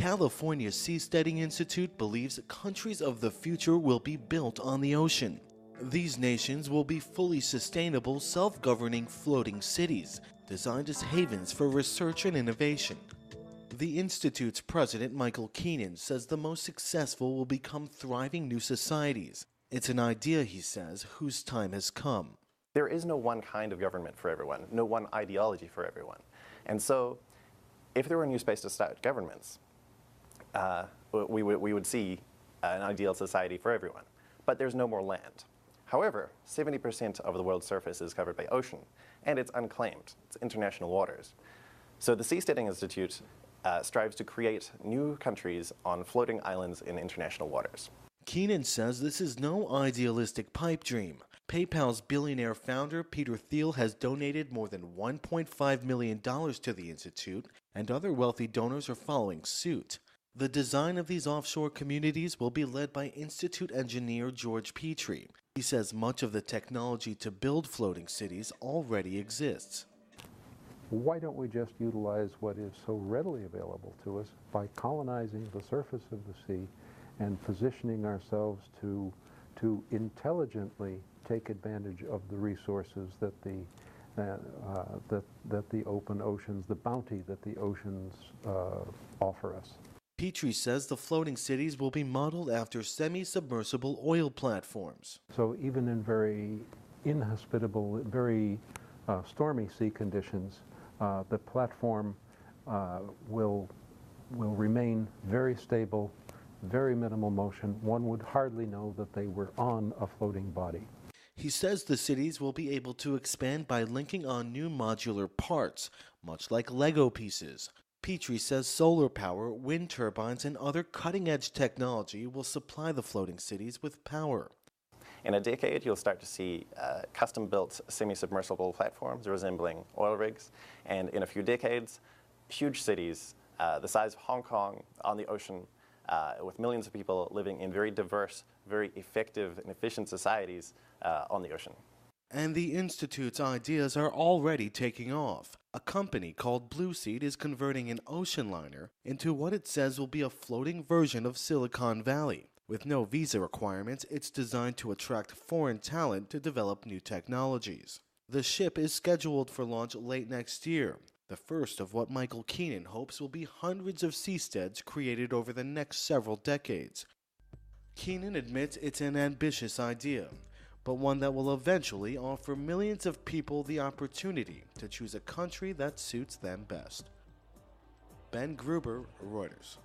California's Seasteading Institute believes countries of the future will be built on the ocean. These nations will be fully sustainable, self-governing floating cities, designed as havens for research and innovation. The Institute's president, Michael Keenan, says the most successful will become thriving new societies. It's an idea, he says, whose time has come. There is no one kind of government for everyone, no one ideology for everyone. And so, if there were a new space to start governments, we would see an ideal society for everyone. But there's no more land. However, 70% of the world's surface is covered by ocean, and it's unclaimed. It's international waters. So the Seasteading Institute strives to create new countries on floating islands in international waters. Keenan says this is no idealistic pipe dream. PayPal's billionaire founder, Peter Thiel, has donated more than $1.5 million to the Institute, and other wealthy donors are following suit. The design of these offshore communities will be led by Institute engineer George Petrie. He says much of the technology to build floating cities already exists. Why don't we just utilize what is so readily available to us by colonizing the surface of the sea and positioning ourselves to intelligently take advantage of the resources that the open oceans, the bounty that the oceans offer us. Petrie says the floating cities will be modeled after semi-submersible oil platforms. So even in very inhospitable, very stormy sea conditions, the platform will remain very stable, very minimal motion. One would hardly know that they were on a floating body. He says the cities will be able to expand by linking on new modular parts, much like Lego pieces. Petrie says solar power, wind turbines, and other cutting-edge technology will supply the floating cities with power. In a decade, you'll start to see custom-built semi-submersible platforms resembling oil rigs, and in a few decades, huge cities the size of Hong Kong on the ocean with millions of people living in very diverse, very effective and efficient societies on the ocean. And the Institute's ideas are already taking off. A company called Blue Seed is converting an ocean liner into what it says will be a floating version of Silicon Valley. With no visa requirements, it's designed to attract foreign talent to develop new technologies. The ship is scheduled for launch late next year, the first of what Michael Keenan hopes will be hundreds of seasteads created over the next several decades. Keenan admits it's an ambitious idea, but one that will eventually offer millions of people the opportunity to choose a country that suits them best. Ben Gruber, Reuters.